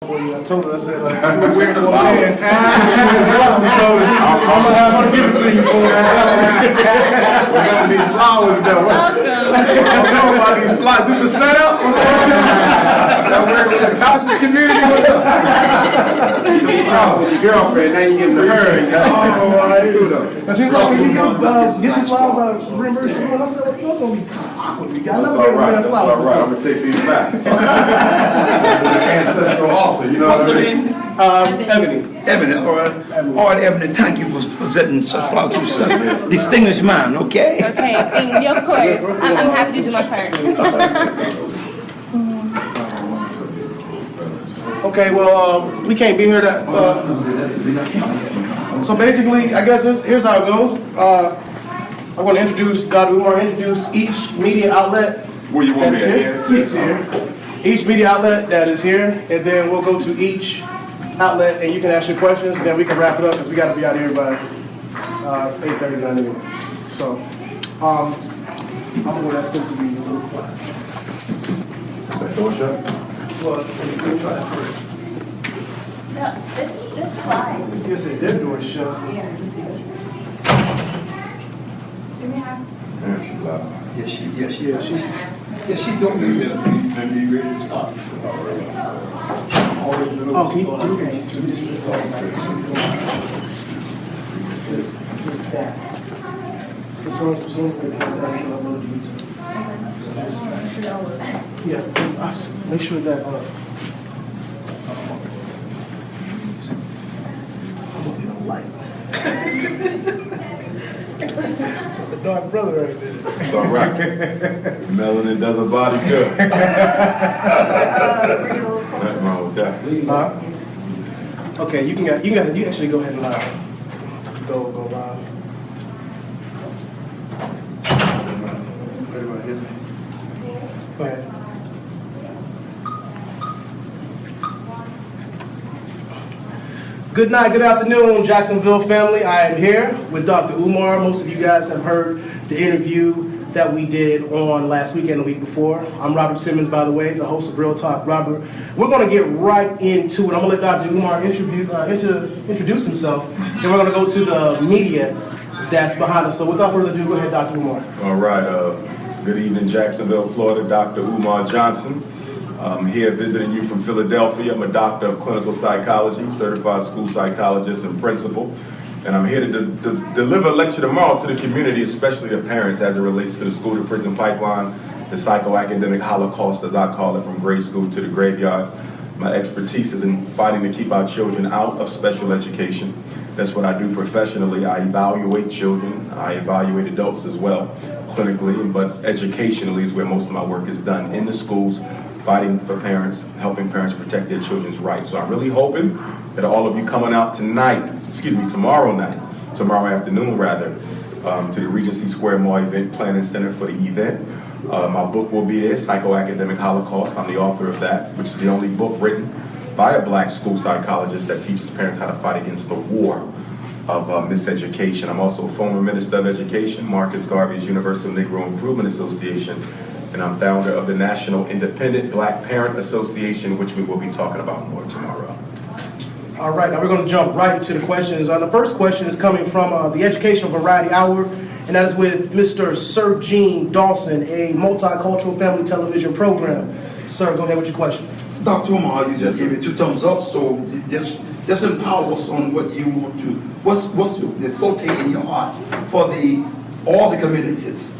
I told her, I said, you're a weird old man. So I'm gonna have to give it to you for that. What's up with these flowers though? I don't know about these flowers. This is a setup? I'm working with the conscious community. You talk with your girlfriend, now you give it to her. And she's like, can you get some flowers? I'll reimburse you. And I said, well, it's gonna be awkward. We got another flowers. That's all right. I'm gonna take these back. Ancestral altar, you know What's what her I mean? name? Ebony. Ebony, all right. All right, Ebony, thank you for presenting such flowers to such a distinguished man, okay? Okay, thank you, of course. I'm happy to do my part. Okay, well, we can't be here so basically, I guess here's how it goes. I want to introduce, Dr. Umar, introduce each media outlet. Where you want me at here? Yes, here. Each media outlet that is here, and then we'll go to each outlet, and you can ask your questions, and then we can wrap it up, because we got to be out of here by 8:30 anyway. So, I'm going to ask them to be a little quiet. That door shut? Well, we'll try that first. No, this slide. You said their door shut. So. Yeah. Do we have? Yeah, she's loud. Yes, she told me that. And be ready to stop. Oh, can you do that? Yeah, make sure that. Light. That's a dark brother right there. It's all right. Melanin does a body good. Nothing wrong with that. Okay, you actually go ahead and live. Go live. Go ahead. Good night, good afternoon, Jacksonville family. I am here with Dr. Umar. Most of you guys have heard the interview that we did on last weekend, the week before. I'm Robert Simmons, by the way, the host of Real Talk Robert. We're going to get right into it. I'm going to let Dr. Umar introduce himself, then we're going to go to the media that's behind us. So without further ado, go ahead, Dr. Umar. All right. Good evening, Jacksonville, Florida. Dr. Umar Johnson. I'm here visiting you from Philadelphia. I'm a doctor of clinical psychology, certified school psychologist and principal. And I'm here to deliver a lecture tomorrow to the community, especially the parents, as it relates to the school to prison pipeline, the psychoacademic holocaust, as I call it, from grade school to the graveyard. My expertise is in fighting to keep our children out of special education. That's what I do professionally. I evaluate children. I evaluate adults as well, clinically, but educationally is where most of my work is done, in the schools, fighting for parents, helping parents protect their children's rights. So I'm really hoping that all of you coming out tomorrow afternoon rather, to the Regency Square Mall Event Planning Center for the event. My book will be there, Psychoacademic Holocaust. I'm the author of that, which is the only book written by a black school psychologist that teaches parents how to fight against the war of miseducation. I'm also a former Minister of Education, Marcus Garvey's Universal Negro Improvement Association, and I'm founder of the National Independent Black Parent Association, which we will be talking about more tomorrow. All right, now we're going to jump right into the questions. The first question is coming from the Educational Variety Hour, and that is with Mr. Sir Gene Dawson, a multicultural family television program. Sir, go ahead with your question. Dr. Umar, you just gave it 2 thumbs up, so just empower us on what you want to, what's the forte in your heart for all the communities.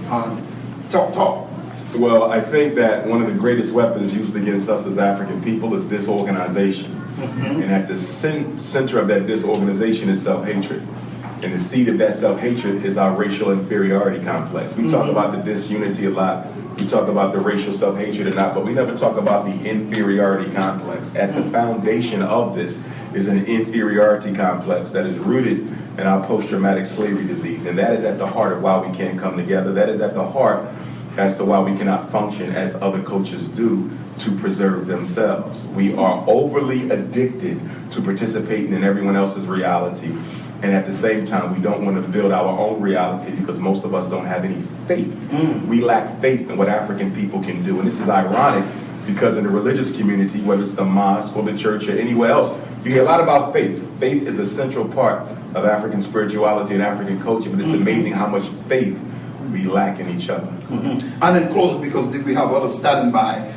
Talk. Well, I think that one of the greatest weapons used against us as African people is disorganization. Mm-hmm. And at the center of that disorganization is self-hatred. And the seed of that self-hatred is our racial inferiority complex. We talk about the disunity a lot. We talk about the racial self-hatred a lot, but we never talk about the inferiority complex. At the foundation of this is an inferiority complex that is rooted in our post-traumatic slavery disease. And that is at the heart of why we can't come together. That is at the heart as to why we cannot function as other cultures do to preserve themselves. We are overly addicted to participating in everyone else's reality. And at the same time, we don't want to build our own reality because most of us don't have any faith. We lack faith in what African people can do. And this is ironic because in the religious community, whether it's the mosque or the church or anywhere else, you hear a lot about faith. Faith is a central part of African spirituality and African culture, but it's amazing how much faith we lack in each other. And then close, because we have others standing by.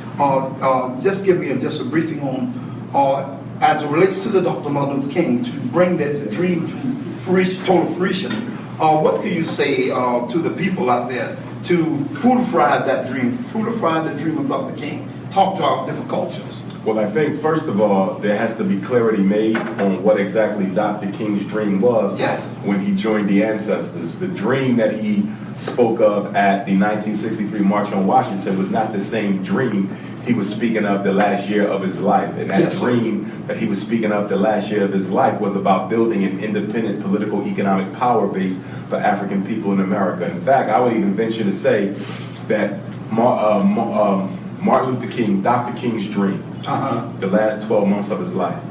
Just give me just a briefing on, as it relates to the Dr. Martin Luther King, to bring that dream to fruition, total fruition. What can you say to the people out there to fruitify that dream, fruitify the dream of Dr. King? Talk to our different cultures. Well, I think, first of all, there has to be clarity made on what exactly Dr. King's dream was when he joined the ancestors. The dream that he spoke of at the 1963 March on Washington was not the same dream he was speaking of the last year of his life. And that dream that he was speaking of the last year of his life was about building an independent political economic power base for African people in America. In fact, I would even venture to say that Martin Luther King, Dr. King's dream, the last 12 months of his life,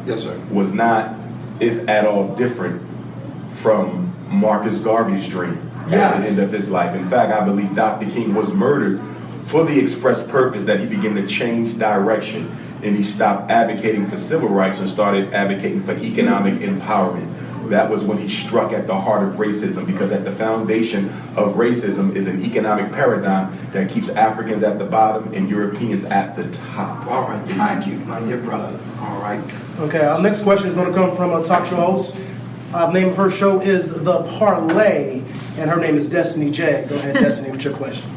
was not, if at all, different from Marcus Garvey's dream at the end of his life. In fact, I believe Dr. King was murdered for the express purpose that he began to change direction and he stopped advocating for civil rights and started advocating for economic empowerment. That was when he struck at the heart of racism, because at the foundation of racism is an economic paradigm that keeps Africans at the bottom and Europeans at the top. All right, thank you, my dear brother. All right. Okay, our next question is going to come from a talk show host. The name of her show is The Parley, and her name is Destiny J. Go ahead, Destiny, with your question.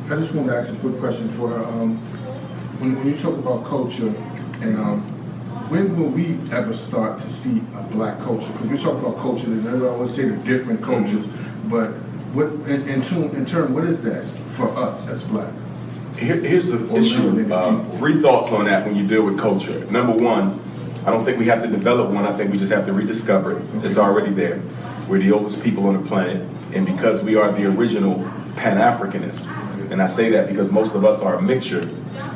I just wanted to ask a quick question for her. When you talk about culture, and when will we ever start to see a black culture? Because we talk about culture, and I would say the different cultures, but what, in turn, what is that for us as black? Here's the issue. 3 thoughts on that when you deal with culture. Number one, I don't think we have to develop one. I think we just have to rediscover it. It's already there. We're the oldest people on the planet, and because we are the original Pan Africanists, and I say that because most of us are a mixture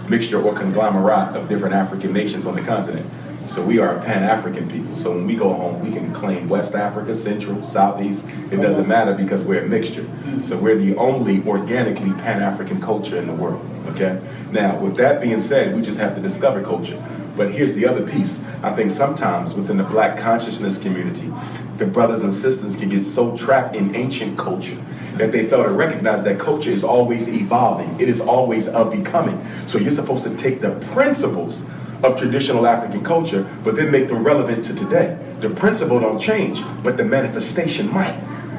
or conglomerate of different African nations on the continent. So we are a Pan-African people. So when we go home, we can claim West Africa, Central, Southeast. It doesn't matter because we're a mixture. So we're the only organically Pan-African culture in the world, okay? Now, with that being said, we just have to discover culture. But here's the other piece. I think sometimes within the black consciousness community, the brothers and sisters can get so trapped in ancient culture that they fail to recognize that culture is always evolving. It is always a becoming. So you're supposed to take the principles of traditional African culture, but then make them relevant to today. The principle don't change, but the manifestation might.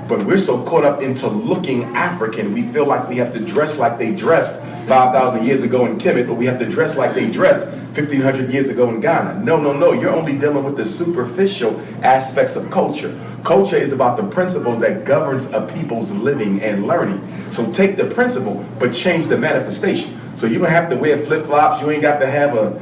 But we're so caught up into looking African, we feel like we have to dress like they dressed 5,000 years ago in Kemet, but we have to dress like they dressed 1,500 years ago in Ghana. No, no, no, you're only dealing with the superficial aspects of culture. Culture is about the principle that governs a people's living and learning. So take the principle, but change the manifestation. So you don't have to wear flip-flops, you ain't got to have a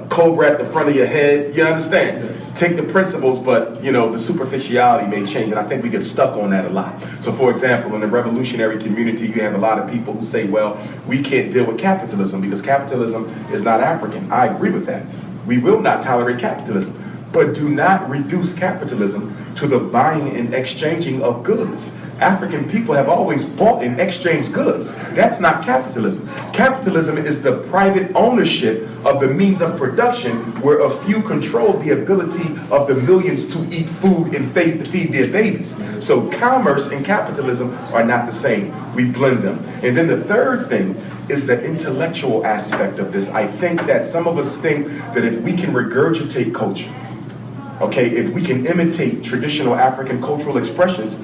cobra at the front of your head, you understand? Take the principles, but the superficiality may change, and I think we get stuck on that a lot. So for example, in the revolutionary community, you have a lot of people who say, well, we can't deal with capitalism because capitalism is not African. I agree with that. We will not tolerate capitalism, but do not reduce capitalism to the buying and exchanging of goods. African people have always bought and exchanged goods. That's not capitalism. Capitalism is the private ownership of the means of production where a few control the ability of the millions to eat food and feed their babies. So commerce and capitalism are not the same. We blend them. And then the third thing is the intellectual aspect of this. I think that some of us think that if we can regurgitate culture, okay, if we can imitate traditional African cultural expressions,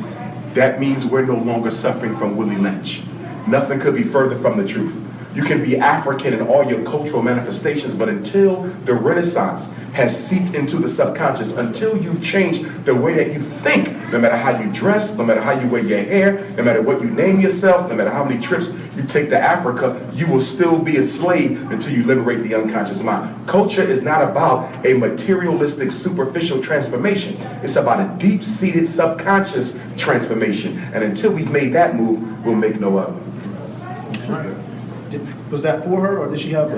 that means we're no longer suffering from Willie Lynch. Nothing could be further from the truth. You can be African in all your cultural manifestations, but until the Renaissance has seeped into the subconscious, until you've changed the way that you think, no matter how you dress, no matter how you wear your hair, no matter what you name yourself, no matter how many trips you take to Africa, you will still be a slave until you liberate the unconscious mind. Culture is not about a materialistic, superficial transformation. It's about a deep-seated subconscious transformation. And until we've made that move, we'll make no other. Right. Was that for her, or did she have a...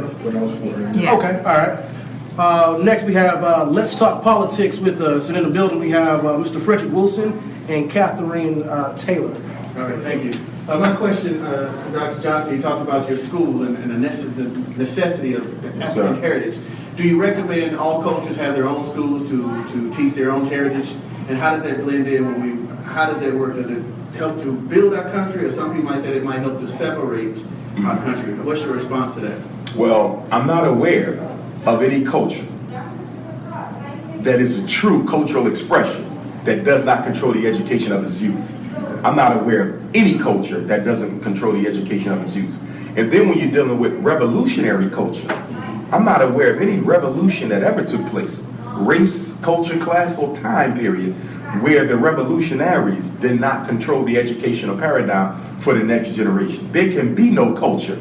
Yeah. Okay, all right. Next we have Let's Talk Politics with us. And in the building we have Mr. Frederick Wilson and Catherine Taylor. All right, thank you. My question, Dr. Johnson, you talked about your school and the necessity of Yes, sir. African heritage. Do you recommend all cultures have their own schools to teach their own heritage? And how does that blend in how does that work? Does it help to build our country, or some people might say it might help to separate our country? What's your response to that? Well, I'm not aware of any culture that is a true cultural expression that does not control the education of its youth. I'm not aware of any culture that doesn't control the education of its youth. And then when you're dealing with revolutionary culture, I'm not aware of any revolution that ever took place, race, culture, class, or time period, where the revolutionaries did not control the educational paradigm for the next generation. There can be no culture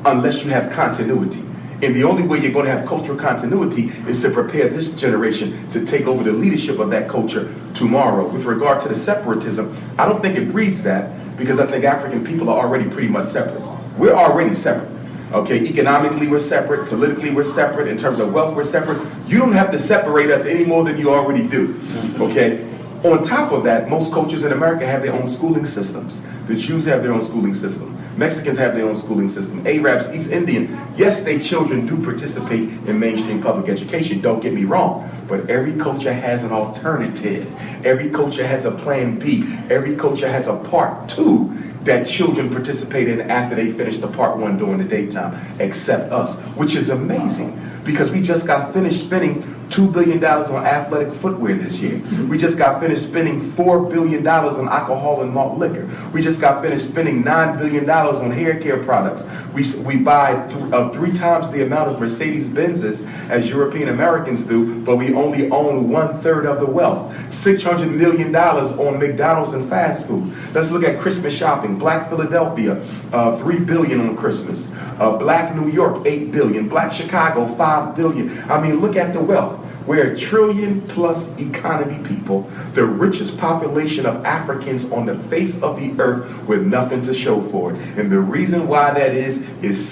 unless you have continuity. And the only way you're going to have cultural continuity is to prepare this generation to take over the leadership of that culture tomorrow. With regard to the separatism, I don't think it breeds that, because I think African people are already pretty much separate. We're already separate. Okay, economically we're separate, politically we're separate, in terms of wealth we're separate. You don't have to separate us any more than you already do. Okay? On top of that, most cultures in America have their own schooling systems. The Jews have their own schooling system. Mexicans have their own schooling system. Arabs, East Indian, yes, their children do participate in mainstream public education, don't get me wrong, but every culture has an alternative. Every culture has a plan B. Every culture has a part 2 that children participate in after they finish the part 1 during the daytime, except us, which is amazing, because we just got finished spending $2 billion on athletic footwear this year. We just got finished spending $4 billion on alcohol and malt liquor. We just got finished spending $9 billion on hair care products. We buy 3 times the amount of Mercedes-Benzes as European Americans do, but we only own 1/3 of the wealth. $600 million on McDonald's and fast food. Let's look at Christmas shopping. Black Philadelphia, $3 billion on Christmas. Black New York, $8 billion. Black Chicago, $5 billion. I mean, look at the wealth. We're a $1 trillion+ economy people, the richest population of Africans on the face of the earth, with nothing to show for it. And the reason why that is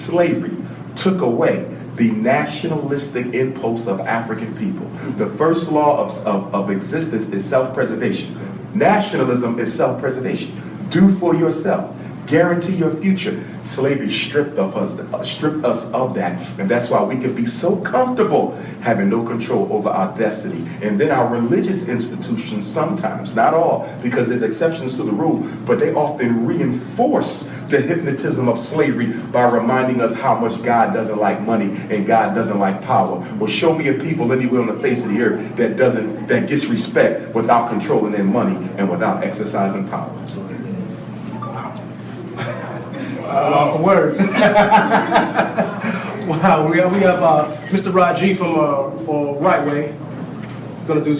slavery took away the nationalistic impulse of African people. The first law of existence is self-preservation. Nationalism is self-preservation. Do for yourself. Guarantee your future. Slavery stripped us of that, and that's why we can be so comfortable having no control over our destiny. And then our religious institutions sometimes, not all, because there's exceptions to the rule, but they often reinforce the hypnotism of slavery by reminding us how much God doesn't like money and God doesn't like power. Well, show me a people anywhere on the face of the earth that gets respect without controlling their money and without exercising power. Some words. Wow, we have Mr. Raji from Right Way. Gonna do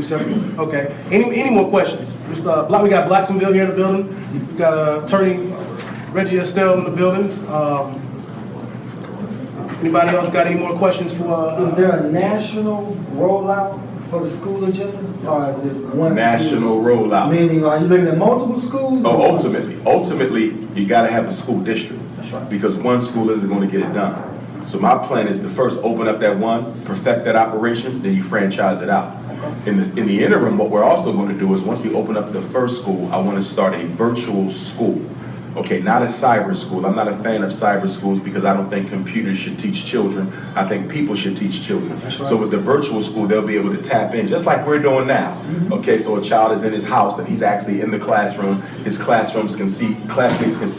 something. Okay. Any more questions? We got Blacksonville here in the building. We got attorney Reggie Estelle in the building. Anybody else got any more questions for? Is there a national rollout for the school agenda, or is it one national school? Rollout? Meaning, are you looking at multiple schools? Oh, ultimately, you got to have a school district. That's right. Because one school isn't going to get it done. So my plan is to first open up that one, perfect that operation, then you franchise it out. In the interim, what we're also going to do is, once we open up the first school, I want to start a virtual school. Okay, not a cyber school. I'm not a fan of cyber schools because I don't think computers should teach children. I think people should teach children. Right. So with the virtual school, they'll be able to tap in, just like we're doing now. Okay, so a child is in his house and he's actually in the classroom. His classmates can see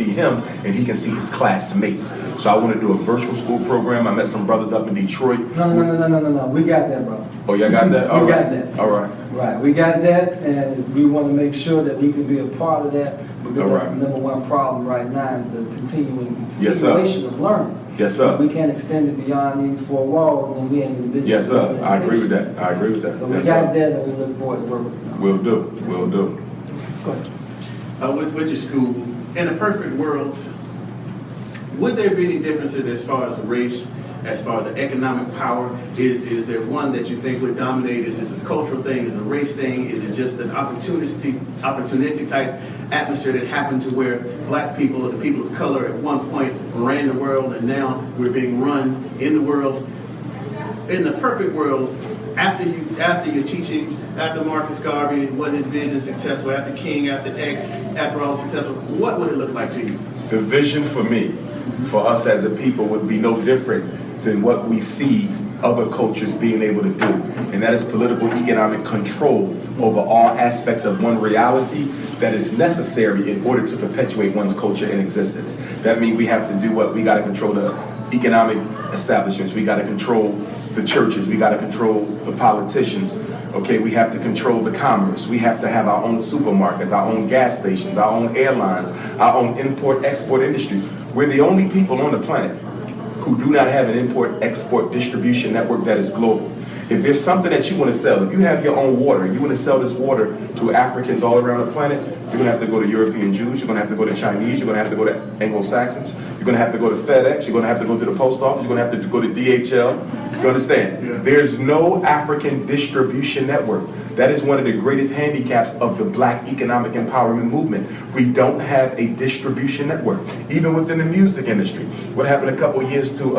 him, and he can see his classmates. So I want to do a virtual school program. I met some brothers up in Detroit. No. We got that, brother. Oh, y'all got that? We got that. All right. Right, we got that, and we want to make All sure that we can be a part of that. Because that's right. the number one problem right now, is the Yes, continuation of learning. Yes, sir. We can't extend it beyond these 4 walls, and we ain't in the business. Yes, sir. of I agree with education. that. I agree with that. So we Yes, got sir. that, and we look forward to working with them. We'll do. Go ahead. With your school, in a perfect world, would there be any differences as far as race, as far as the economic power? Is there one that you think would dominate? Is this a cultural thing? Is it a race thing? Is it just an opportunistic type atmosphere that happened to where black people or the people of color at one point ran the world, and now we're being run in the world? In the perfect world, after your teaching, after Marcus Garvey, was his vision successful? After King, after X, after all successful, what would it look like to you? The vision for me, for us as a people, would be no different than what we see other cultures being able to do, and that is political economic control over all aspects of one reality that is necessary in order to perpetuate one's culture in existence. That means we have to do what? We got to control the economic establishments, we got to control the churches, we got to control the politicians, okay? We have to control the commerce, we have to have our own supermarkets, our own gas stations, our own airlines, our own import-export industries. We're the only people on the planet who do not have an import-export distribution network that is global. If there's something that you want to sell, if you have your own water, you want to sell this water to Africans all around the planet, you're going to have to go to European Jews, you're going to have to go to Chinese, you're going to have to go to Anglo-Saxons, you're going to have to go to FedEx, you're going to have to go to the post office, you're going to have to go to DHL. You understand? Yeah. There's no African distribution network. That is one of the greatest handicaps of the Black economic empowerment movement. We don't have a distribution network. Even within the music industry. What happened a couple years to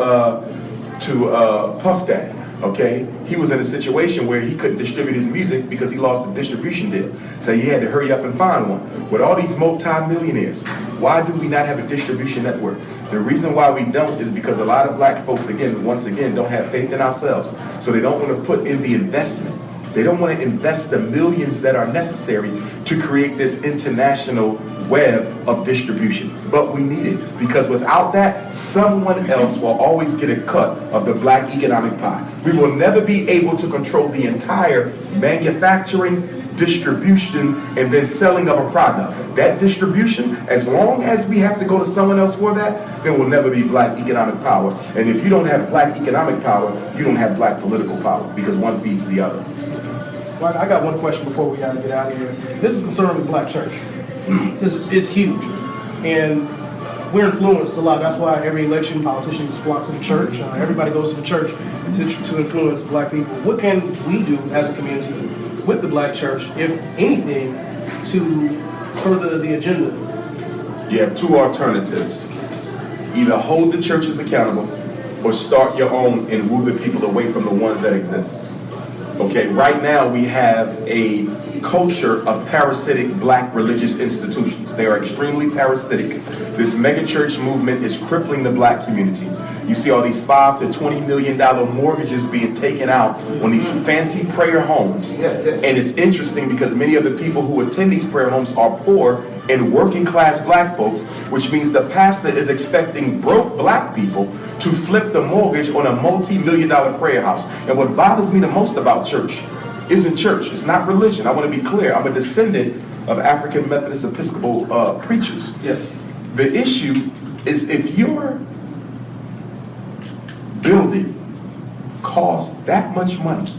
Puff Daddy? Okay, he was in a situation where he couldn't distribute his music because he lost the distribution deal. So he had to hurry up and find one. With all these multi-millionaires, why do we not have a distribution network? The reason why we don't is because a lot of Black folks, once again, don't have faith in ourselves. So they don't want to put in the investment. They don't want to invest the millions that are necessary to create this international web of distribution. But we need it, because without that, someone else will always get a cut of the Black economic pie. We will never be able to control the entire manufacturing, distribution, and then selling of a product. That distribution, as long as we have to go to someone else for that, there will never be Black economic power. And if you don't have Black economic power, you don't have Black political power, because one feeds the other. Well, I got one question before we gotta get out of here. This is concerning the Black church. It's huge, and we're influenced a lot. That's why every election, politicians flock to the church. Everybody goes to the church to influence Black people. What can we do as a community with the Black church, if anything, to further the agenda? You have two alternatives. Either hold the churches accountable or start your own and move the people away from the ones that exist. Okay, right now we have a culture of parasitic Black religious institutions. They are extremely parasitic. This megachurch movement is crippling the Black community. You see all these $5 to $20 million mortgages being taken out on these fancy prayer homes. Yes. And it's interesting because many of the people who attend these prayer homes are poor and working class Black folks, which means the pastor is expecting broke Black people to flip the mortgage on a multi-million-dollar prayer house. And what bothers me the most about church isn't church. It's not religion. I want to be clear. I'm a descendant of African Methodist Episcopal preachers. Yes. The issue is, if your building costs that much money,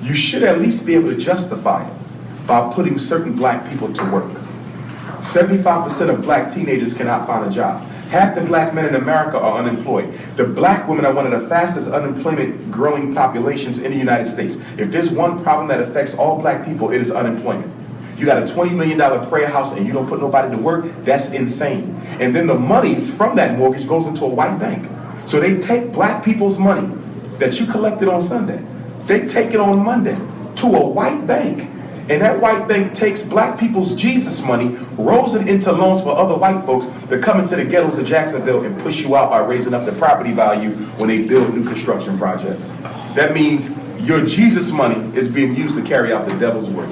you should at least be able to justify it by putting certain Black people to work. 75% of Black teenagers cannot find a job. Half the Black men in America are unemployed. The Black women are one of the fastest unemployment growing populations in the United States. If there's one problem that affects all Black people, it is unemployment. You got a $20 million prayer house and you don't put nobody to work, that's insane. And then the monies from that mortgage goes into a white bank. So they take Black people's money that you collected on Sunday, they take it on Monday to a white bank. And that white bank takes Black people's Jesus money, rolls it into loans for other white folks that come into the ghettos of Jacksonville and push you out by raising up the property value when they build new construction projects. That means your Jesus money is being used to carry out the devil's work.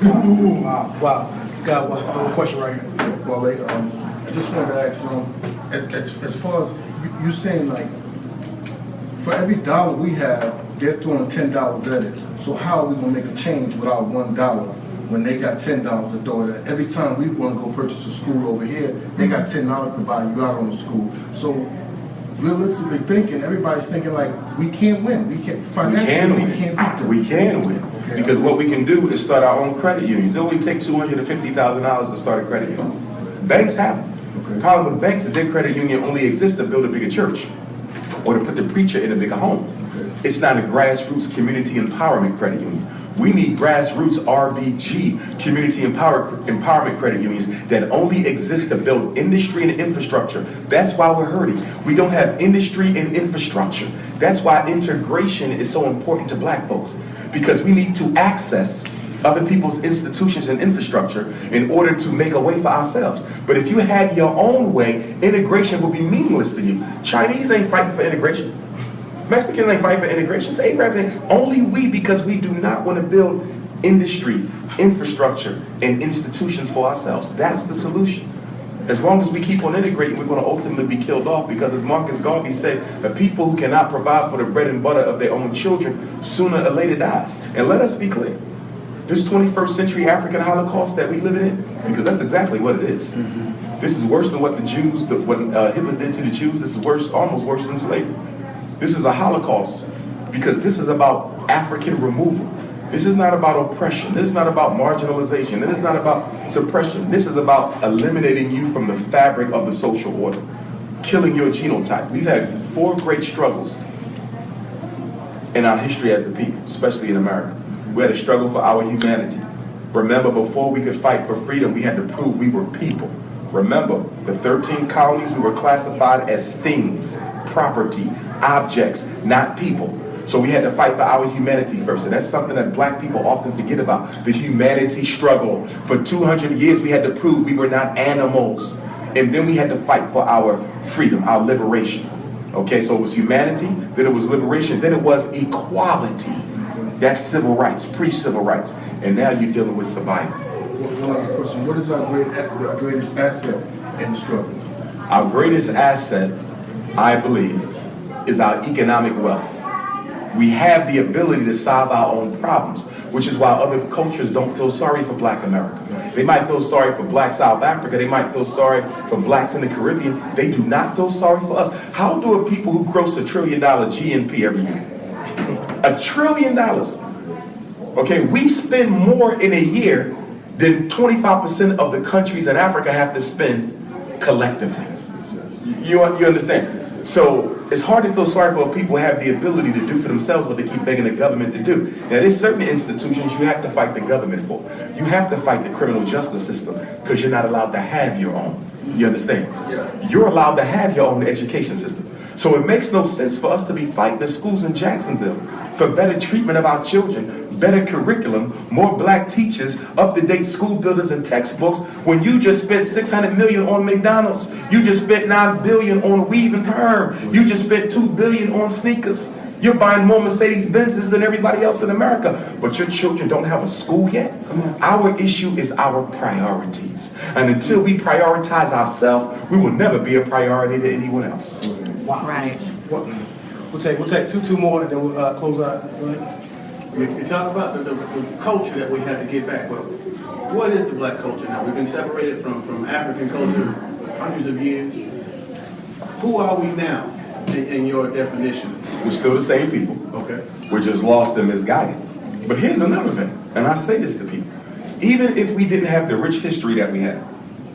Wow. Got one question right here. Parley, I just wanted to ask, as far as you saying, like, for every dollar we have, they're throwing $10 at it. So how are we gonna make a change with our $1 when they got $10 to throw at it? Every time we want to go purchase a school over here, they got $10 to buy you out on the school. So realistically thinking, everybody's thinking like, we can't win. We can't financially. We can't beat them. We can win. Okay. Because what we can do is start our own credit unions. It only takes $250,000 to start a credit union. Banks have them. Okay. The problem with banks is their credit union only exists to build a bigger church or to put the preacher in a bigger home. It's not a grassroots community empowerment credit union. We need grassroots RBG, community empowerment credit unions that only exist to build industry and infrastructure. That's why we're hurting. We don't have industry and infrastructure. That's why integration is so important to black folks, because we need to access other people's institutions and infrastructure in order to make a way for ourselves. But if you had your own way, integration would be meaningless to you. Chinese ain't fighting for integration. Mexicans ain't fighting for integration. Arabs ain't. Only we, because we do not want to build industry, infrastructure, and institutions for ourselves. That's the solution. As long as we keep on integrating, we're going to ultimately be killed off, because as Marcus Garvey said, the people who cannot provide for the bread and butter of their own children sooner or later dies. And let us be clear. This 21st century African Holocaust that we live in, because that's exactly what it is. This is worse than what the Jews, what Hitler did to the Jews. This is worse, almost worse than slavery. This is a Holocaust, because this is about African removal. This is not about oppression. This is not about marginalization. This is not about suppression. This is about eliminating you from the fabric of the social order, killing your genotype. We've had 4 great struggles in our history as a people, especially in America. We had a struggle for our humanity. Remember, before we could fight for freedom, we had to prove we were people. Remember, the 13 colonies, we were classified as things, property, objects, not people. So we had to fight for our humanity first. And that's something that black people often forget about, the humanity struggle. For 200 years, we had to prove we were not animals. And then we had to fight for our freedom, our liberation. Okay, so it was humanity, then it was liberation, then it was equality. That's civil rights, pre-civil rights. And now you're dealing with survival. One other question. What is our greatest asset in the struggle? Our greatest asset, I believe, is our economic wealth. We have the ability to solve our own problems, which is why other cultures don't feel sorry for black America. They might feel sorry for black South Africa. They might feel sorry for blacks in the Caribbean. They do not feel sorry for us. How do a people who gross $1 trillion GNP every year? $1 trillion. Okay, we spend more in a year than 25% of the countries in Africa have to spend collectively. You understand? So it's hard to feel sorry for people who have the ability to do for themselves what they keep begging the government to do. Now, there's certain institutions you have to fight the government for. You have to fight the criminal justice system, because you're not allowed to have your own. You understand? Yeah. You're allowed to have your own education system. So it makes no sense for us to be fighting the schools in Jacksonville for better treatment of our children, better curriculum, more black teachers, up-to-date school buildings and textbooks, when you just spent $600 million on McDonald's. You just spent $9 billion on weave and perm. You just spent $2 billion on sneakers. You're buying more Mercedes-Benzes than everybody else in America, but your children don't have a school yet. Our issue is our priorities. And until we prioritize ourselves, we will never be a priority to anyone else. Wow. Right. We'll take two more, and then we'll close out. Go ahead. You talk about the culture that we have to get back. But what is the black culture now? We've been separated from African culture for hundreds of years. Who are we now in your definition? We're still the same people. Okay. We're just lost and misguided. But here's another thing, and I say this to people. Even if we didn't have the rich history that we have,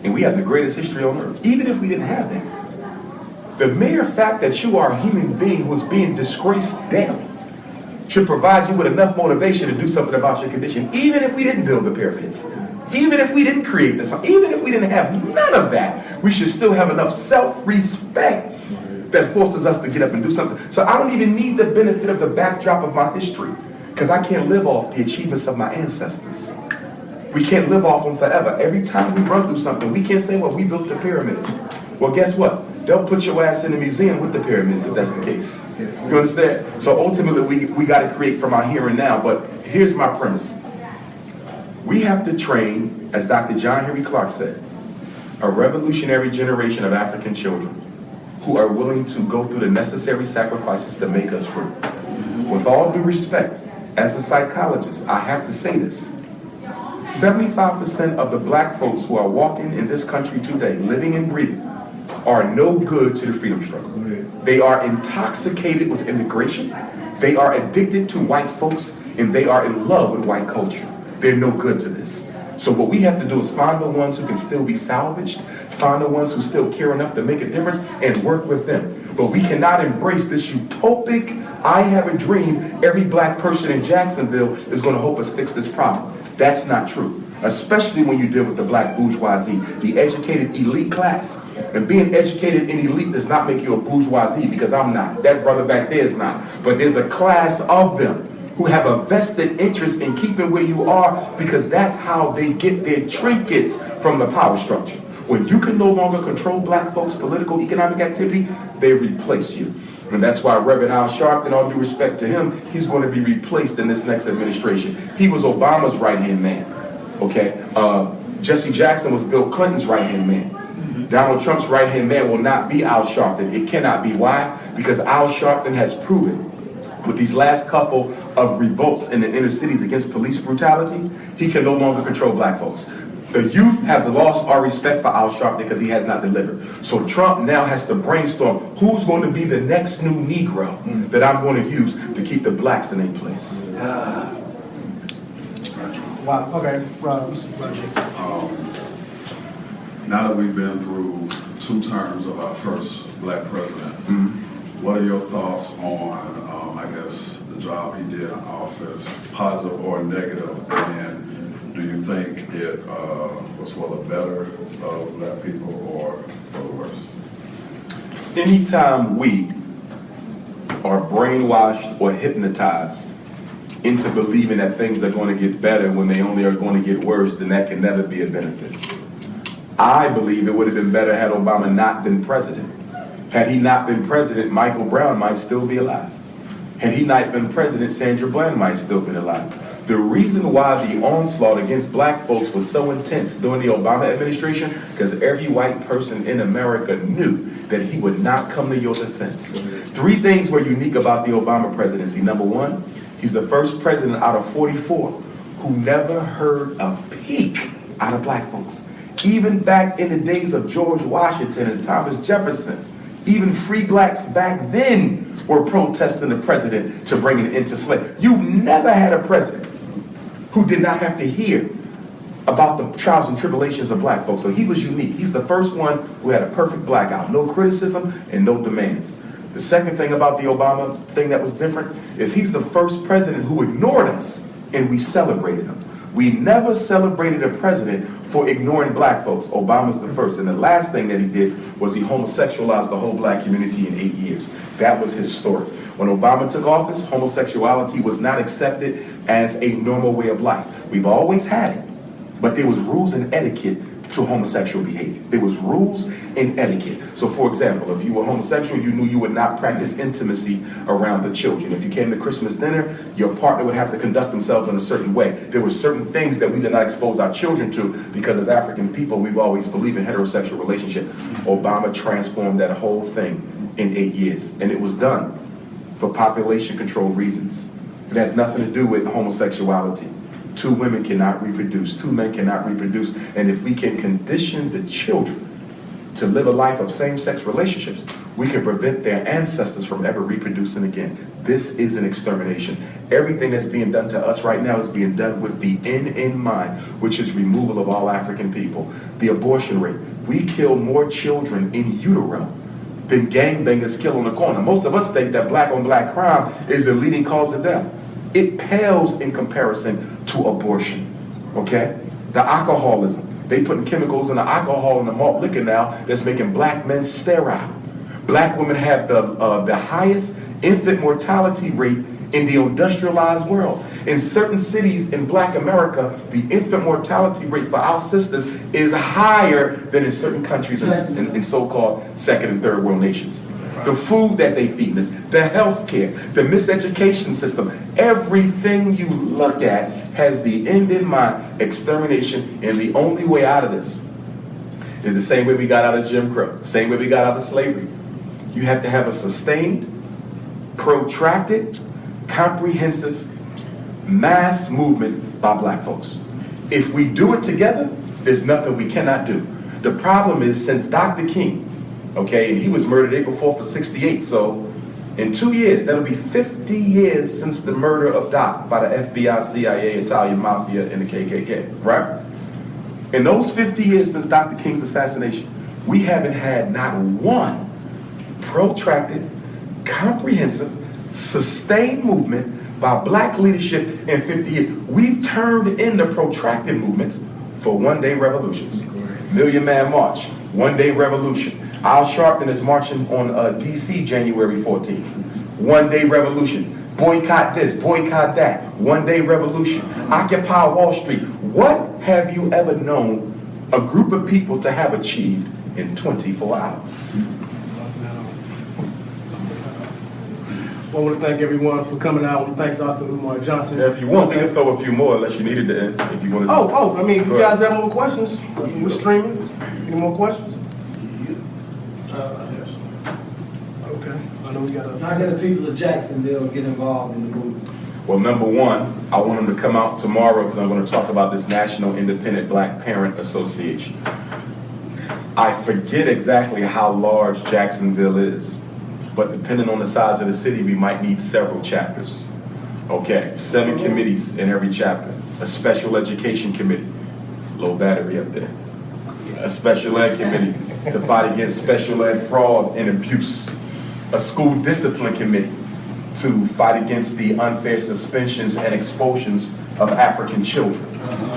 and we have the greatest history on earth, even if we didn't have that, the mere fact that you are a human being who is being disgraced daily should provide you with enough motivation to do something about your condition, even if we didn't build the pyramids, even if we didn't create this, even if we didn't have none of that, we should still have enough self-respect that forces us to get up and do something. So I don't even need the benefit of the backdrop of my history, because I can't live off the achievements of my ancestors. We can't live off them forever. Every time we run through something, we can't say, well, we built the pyramids. Well, guess what? They'll put your ass in a museum with the pyramids if that's the case. You understand? So ultimately, we got to create from our here and now. But here's my premise. We have to train, as Dr. John Henry Clark said, a revolutionary generation of African children who are willing to go through the necessary sacrifices to make us free. With all due respect, as a psychologist, I have to say this. 75% of the black folks who are walking in this country today, living and breathing, are no good to the freedom struggle. They are intoxicated with immigration. They are addicted to white folks, and they are in love with white culture. They're no good to this. So what we have to do is find the ones who can still be salvaged, find the ones who still care enough to make a difference, and work with them. but we cannot embrace this utopic, I have a dream, every black person in Jacksonville is going to help us fix this problem. That's not true, especially when you deal with the black bourgeoisie, the educated elite class. And being educated and elite does not make you a bourgeoisie, because I'm not. That brother back there is not. But there's a class of them who have a vested interest in keeping where you are, because that's how they get their trinkets from the power structure. When you can no longer control black folks' political, economic activity, they replace you. And that's why Reverend Al Sharpton, all due respect to him, he's going to be replaced in this next administration. He was Obama's right-hand man, okay? Jesse Jackson was Bill Clinton's right-hand man. Donald Trump's right-hand man will not be Al Sharpton. It cannot be. Why? Because Al Sharpton has proven with these last couple of revolts in the inner cities against police brutality, he can no longer control black folks. The youth have lost our respect for Al Sharpton because he has not delivered. So Trump now has to brainstorm who's going to be the next new Negro that I'm going to use to keep the blacks in their place. Wow, okay, Mr. Roger. Now that we've been through 2 terms of our first black president, what are your thoughts on, I guess, the job he did in office, positive or negative, and do you think it was for the better of black people or for the worse? Anytime we are brainwashed or hypnotized into believing that things are going to get better when they only are going to get worse, then that can never be a benefit. I believe it would have been better had Obama not been president. Had he not been president, Michael Brown might still be alive. Had he not been president, Sandra Bland might still be alive. The reason why the onslaught against black folks was so intense during the Obama administration, because every white person in America knew that he would not come to your defense. 3 things were unique about the Obama presidency. Number 1, he's the first president out of 44 who never heard a peep out of black folks. Even back in the days of George Washington and Thomas Jefferson, even free blacks back then were protesting the president to bring an end to slavery. You never had a president who did not have to hear about the trials and tribulations of black folks. So he was unique. He's the first one who had a perfect blackout, no criticism and no demands. The second thing about the Obama thing that was different is he's the first president who ignored us and we celebrated him. We never celebrated a president for ignoring black folks. Obama's the first. And the last thing that he did was he homosexualized the whole black community in 8 years. That was his story. When Obama took office, homosexuality was not accepted as a normal way of life. We've always had it, but there was rules and etiquette to homosexual behavior. There was rules and etiquette. So for example, if you were homosexual, you knew you would not practice intimacy around the children. If you came to Christmas dinner, your partner would have to conduct themselves in a certain way. There were certain things that we did not expose our children to because as African people, we've always believed in heterosexual relationship. Obama transformed that whole thing in 8 years, and it was done for population control reasons. It has nothing to do with homosexuality. 2 women cannot reproduce, 2 men cannot reproduce, and if we can condition the children to live a life of same-sex relationships, we can prevent their ancestors from ever reproducing again. This is an extermination. Everything that's being done to us right now is being done with the end in mind, which is removal of all African people. The abortion rate. We kill more children in utero than gangbangers kill on the corner. Most of us think that black-on-black crime is the leading cause of death. It pales in comparison to abortion, okay? The alcoholism. They putting chemicals in the alcohol and the malt liquor now that's making black men sterile. Black women have the highest infant mortality rate in the industrialized world. In certain cities in black America, the infant mortality rate for our sisters is higher than in certain countries in so-called second and third world nations. The food that they feed us, the health care, the miseducation system, everything you look at has the end in mind, extermination, and the only way out of this is the same way we got out of Jim Crow, the same way we got out of slavery. You have to have a sustained, protracted, comprehensive, mass movement by black folks. If we do it together, there's nothing we cannot do. The problem is since Dr. King, okay, and he was murdered April 4th of '68, so in 2 years, that'll be 50 years since the murder of Doc by the FBI, CIA, Italian Mafia, and the KKK, right? In those 50 years since Dr. King's assassination, we haven't had not one protracted, comprehensive, sustained movement by black leadership in 50 years. We've turned into protracted movements for one-day revolutions. Million Man March, one-day revolution. Al Sharpton is marching on DC January 14th. One-day revolution. Boycott this, boycott that. One-day revolution. Occupy Wall Street. What have you ever known a group of people to have achieved in 24 hours? Well, I want to thank everyone for coming out. I want to thank Dr. Umar Johnson. If you want, we can throw a few more unless you needed to end. If you want to. I mean, you guys have more questions? We're streaming. Any more questions? Okay. I know we got How can the people of Jacksonville get involved in the movement? Well, number one, I want them to come out tomorrow because I'm going to talk about this National Independent Black Parent Association. I forget exactly how large Jacksonville is, but depending on the size of the city, we might need several chapters. Okay, 7 committees in every chapter. A special education committee, low battery up there. A special ed committee to fight against special ed fraud and abuse. A school discipline committee to fight against the unfair suspensions and expulsions of African children.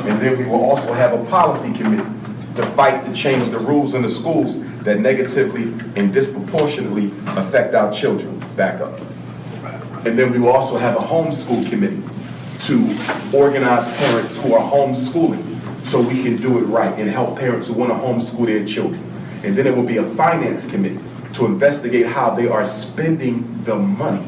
And then we will also have a policy committee to fight to change the rules in the schools that negatively and disproportionately affect our children. Back up. And then we will also have a homeschool committee to organize parents who are homeschooling so we can do it right and help parents who want to homeschool their children. And then it will be a finance committee to investigate how they are spending the money.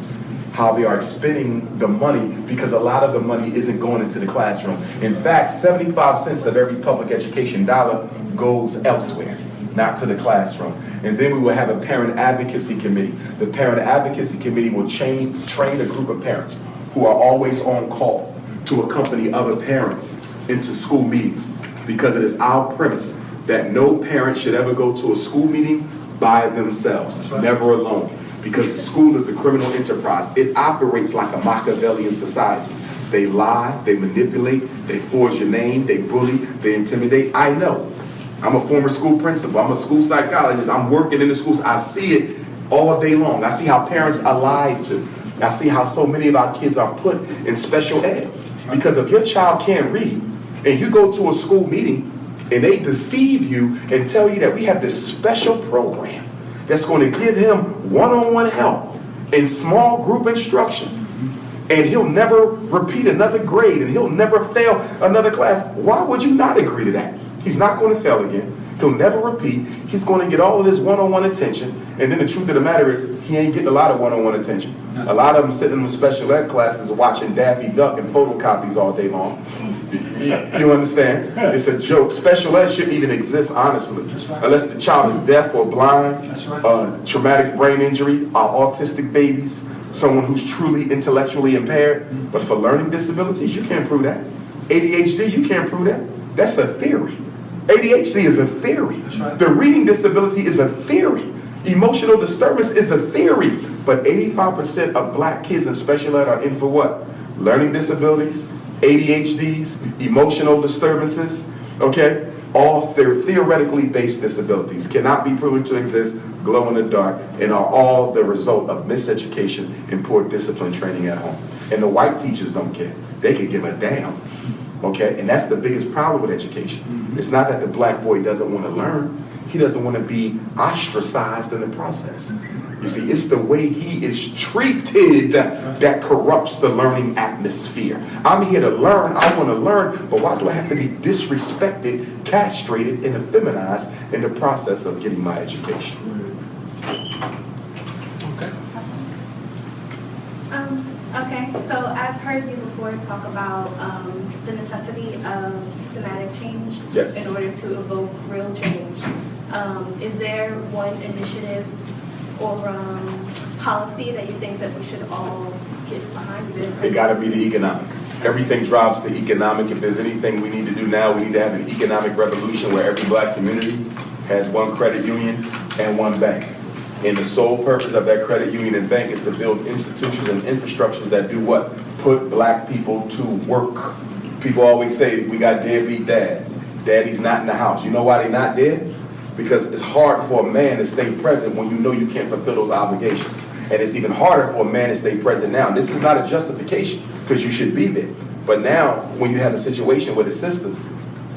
Because a lot of the money isn't going into the classroom. In fact, 75 cents of every public education dollar goes elsewhere, not to the classroom. And then we will have a parent advocacy committee. The parent advocacy committee will train a group of parents who are always on call to accompany other parents into school meetings, because it is our premise that no parent should ever go to a school meeting by themselves, never alone. Because the school is a criminal enterprise. It operates like a Machiavellian society. They lie, they manipulate, they forge your name, they bully, they intimidate. I know. I'm a former school principal. I'm a school psychologist. I'm working in the schools. I see it all day long. I see how parents are lied to. I see how so many of our kids are put in special ed. Because if your child can't read, and you go to a school meeting, and they deceive you and tell you that we have this special program that's going to give him one-on-one help in small group instruction, and he'll never repeat another grade, and he'll never fail another class. Why would you not agree to that? He's not going to fail again. He'll never repeat. He's going to get all of this one-on-one attention, and then the truth of the matter is he ain't getting a lot of one-on-one attention. A lot of them sitting in the special ed classes watching Daffy Duck and photocopies all day long. You understand? It's a joke. Special ed shouldn't even exist, honestly, unless the child is deaf or blind, traumatic brain injury, autistic babies, someone who's truly intellectually impaired. But for learning disabilities, you can't prove that. ADHD, you can't prove that. That's a theory. ADHD is a theory. The reading disability is a theory. Emotional disturbance is a theory. But 85% of black kids in special ed are in for what? Learning disabilities, ADHDs, emotional disturbances, okay? All theoretically based disabilities cannot be proven to exist, glow in the dark, and are all the result of miseducation and poor discipline training at home. And the white teachers don't care. They can give a damn, okay? And that's the biggest problem with education. It's not that the black boy doesn't want to learn. He doesn't want to be ostracized in the process. You see, it's the way he is treated that corrupts the learning atmosphere. I'm here to learn, I want to learn, but why do I have to be disrespected, castrated, and effeminized in the process of getting my education? Okay, so I've heard you before talk about the necessity of systematic change in order to evoke real change. Is there one initiative or policy that you think that we should all get behind? It got to be the economic. Everything drives the economic. If there's anything we need to do now, we need to have an economic revolution where every black community has one credit union and one bank. And the sole purpose of that credit union and bank is to build institutions and infrastructures that do what? Put black people to work. People always say we got deadbeat dads. Daddy's not in the house. You know why they're not dead? because it's hard for a man to stay present when you know you can't fulfill those obligations. And it's even harder for a man to stay present now. And this is not a justification, because you should be there. But now, when you have a situation where the sisters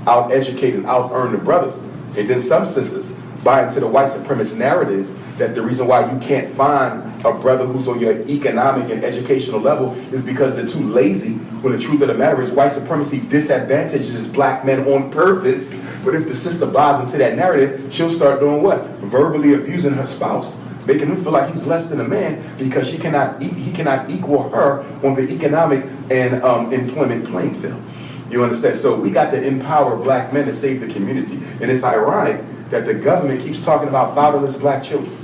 out-educate and out-earn the brothers, and then some sisters buy into the white supremacist narrative that the reason why you can't find a brother who's on your economic and educational level is because they're too lazy, when the truth of the matter is white supremacy disadvantages black men on purpose. But if the sister buys into that narrative, she'll start doing what? Verbally abusing her spouse, making him feel like he's less than a man because he cannot equal her on the economic and employment playing field. You understand? So we got to empower black men to save the community. And it's ironic that the government keeps talking about fatherless black children.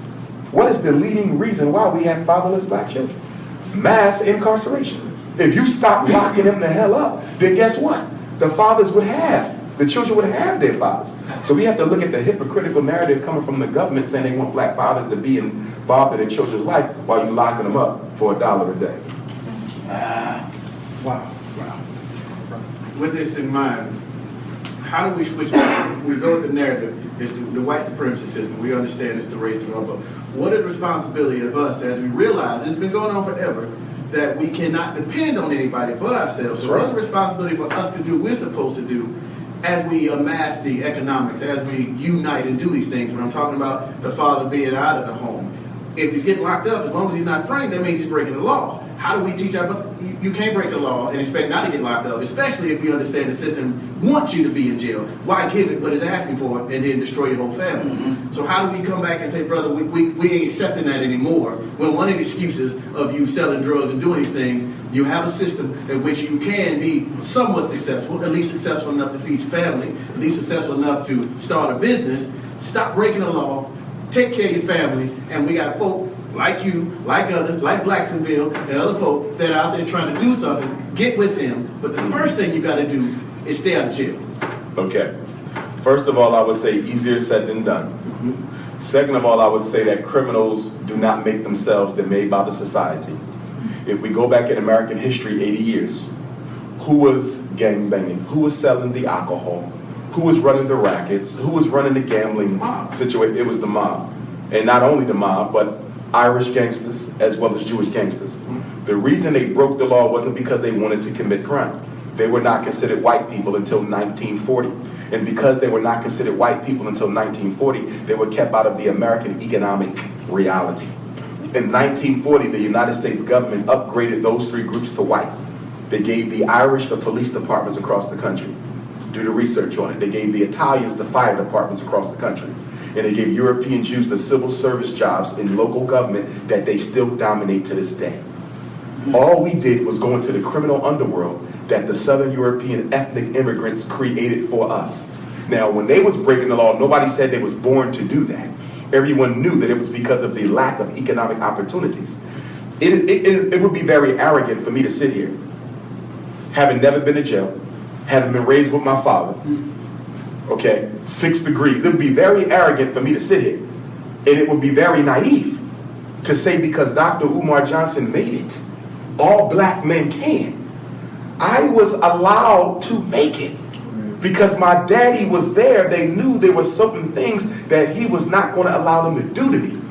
What is the leading reason why we have fatherless black children? Mass incarceration. If you stop locking them the hell up, then guess what? The children would have their fathers. So we have to look at the hypocritical narrative coming from the government saying they want black fathers to be involved in their children's life while you're locking them up for $1 a day. Wow. With this in mind, how do we switch back? We go with the narrative, it's the white supremacy system. We understand it's the racism, but what is the responsibility of us as we realize it's been going on forever that we cannot depend on anybody but ourselves? So what's the responsibility for us to do what we're supposed to do as we amass the economics, as we unite and do these things? When I'm talking about the father being out of the home, if he's getting locked up, as long as he's not framed, that means he's breaking the law. How do we teach our brother? You can't break the law and expect not to get locked up, especially if you understand the system wants you to be in jail. Why give it what it's asking for and then destroy your whole family? Mm-hmm. So how do we come back and say, brother, we ain't accepting that anymore, when one of the excuses of you selling drugs and doing these things, you have a system in which you can be somewhat successful, at least successful enough to feed your family, at least successful enough to start a business. Stop breaking the law, take care of your family, and we got folk like you, like others, like Blacksonville, and other folk that are out there trying to do something. Get with them. But the first thing you got to do is stay out of jail. Okay. First of all, I would say easier said than done. Mm-hmm. Second of all, I would say that criminals do not make themselves, they're made by the society. If we go back in American history 80 years, who was gangbanging? Who was selling the alcohol? Who was running the rackets? Who was running the gambling situation? It was the mob. And not only the mob, but Irish gangsters as well as Jewish gangsters. The reason they broke the law wasn't because they wanted to commit crime. They were not considered white people until 1940. And because they were not considered white people until 1940, they were kept out of the American economic reality. In 1940, the United States government upgraded those three groups to white. They gave the Irish the police departments across the country. Do the research on it. They gave the Italians the fire departments across the country. And they gave European Jews the civil service jobs in local government that they still dominate to this day. All we did was go into the criminal underworld that the Southern European ethnic immigrants created for us. Now, when they was breaking the law, nobody said they was born to do that. Everyone knew that it was because of the lack of economic opportunities. It would be very arrogant for me to sit here, having never been to jail, having been raised with my father, okay, 6 degrees. It would be very arrogant for me to sit here. And it would be very naive to say because Dr. Umar Johnson made it, all black men can. I was allowed to make it because my daddy was there. They knew there were certain things that he was not going to allow them to do to me.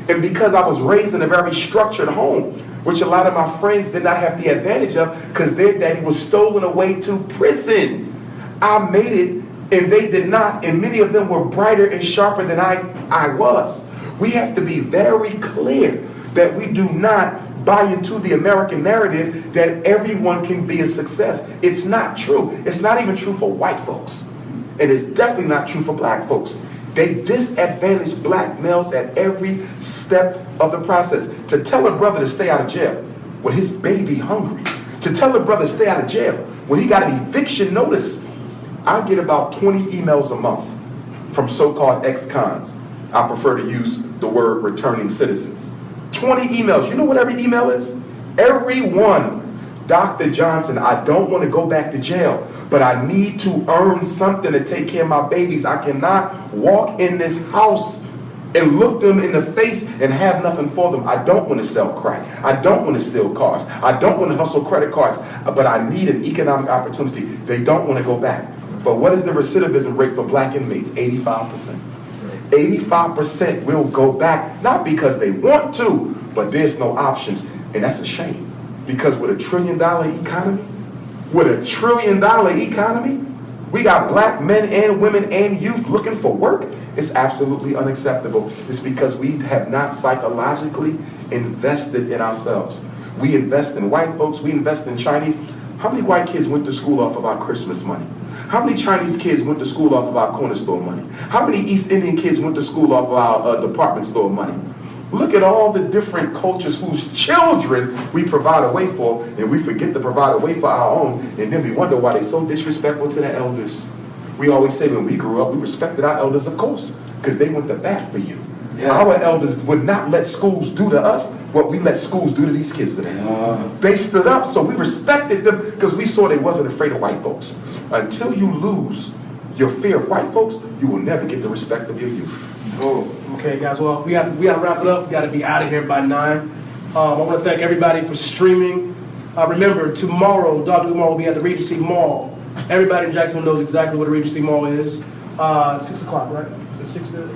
And because I was raised in a very structured home, which a lot of my friends did not have the advantage of because their daddy was stolen away to prison. I made it and they did not, and many of them were brighter and sharper than I was. We have to be very clear that we do not buy into the American narrative that everyone can be a success. It's not true. It's not even true for white folks. And it's definitely not true for black folks. They disadvantage black males at every step of the process. To tell a brother to stay out of jail when his baby hungry, to tell a brother to stay out of jail when he got an eviction notice. I get about 20 emails a month from so-called ex-cons. I prefer to use the word returning citizens. 20 emails. You know what every email is? Every one. Dr. Johnson, I don't want to go back to jail, but I need to earn something to take care of my babies. I cannot walk in this house and look them in the face and have nothing for them. I don't want to sell crack. I don't want to steal cars. I don't want to hustle credit cards, but I need an economic opportunity. They don't want to go back. But what is the recidivism rate for black inmates? 85%. 85% will go back, not because they want to, but there's no options. And that's a shame. Because with $1 trillion economy, we got black men and women and youth looking for work. It's absolutely unacceptable. It's because we have not psychologically invested in ourselves. We invest in white folks, we invest in Chinese. How many white kids went to school off of our Christmas money? How many Chinese kids went to school off of our corner store money? How many East Indian kids went to school off of our department store money? Look at all the different cultures whose children we provide a way for, and we forget to provide a way for our own, and then we wonder why they're so disrespectful to their elders. We always say when we grew up, we respected our elders, of course, because they went to bat for you. Yeah. Our elders would not let schools do to us what we let schools do to these kids today. They stood up, so we respected them because we saw they wasn't afraid of white folks. Until you lose your fear of white folks, you will never get the respect of your youth. Oh, okay, guys. Well, we got to wrap it up. We got to be out of here by 9. I want to thank everybody for streaming. Remember, tomorrow, Dr. Umar will be at the Regency Mall. Everybody in Jacksonville knows exactly what the Regency Mall is. 6 o'clock, right? So 6 to...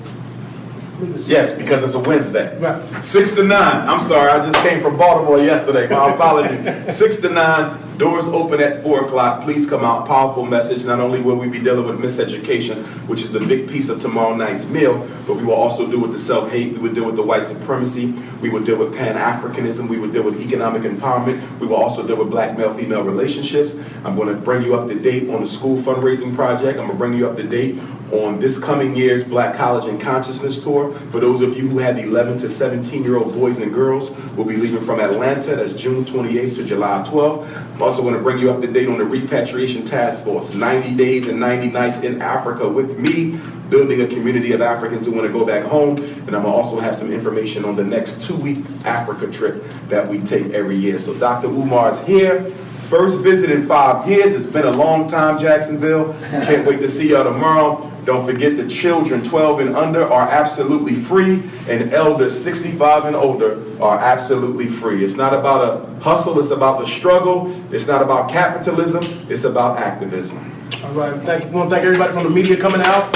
Yes, because it's a Wednesday. Right. 6 to 9. I'm sorry, I just came from Baltimore yesterday. My apologies. 6 to 9. Doors open at 4 o'clock. Please come out. Powerful message. Not only will we be dealing with miseducation, which is the big piece of tomorrow night's meal, but we will also deal with the self-hate. We will deal with the white supremacy. We will deal with Pan Africanism. We will deal with economic empowerment. We will also deal with black male-female relationships. I'm going to bring you up to date on the school fundraising project. I'm going to bring you up to date on this coming year's Black College and Consciousness Tour. For those of you who have 11 to 17-year-old boys and girls, we'll be leaving from Atlanta. That's June 28th to July 12th. I'm also going to bring you up to date on the Repatriation Task Force, 90 days and 90 nights in Africa with me, building a community of Africans who want to go back home. And I'm going to also have some information on the next 2-week Africa trip that we take every year. So Dr. Umar is here. First visit in 5 years. It's been a long time, Jacksonville. Can't wait to see y'all tomorrow. Don't forget the children 12 and under are absolutely free, and elders 65 and older are absolutely free. It's not about a hustle, it's about the struggle. It's not about capitalism, it's about activism. All right, I want to thank everybody from the media coming out.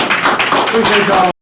Appreciate y'all.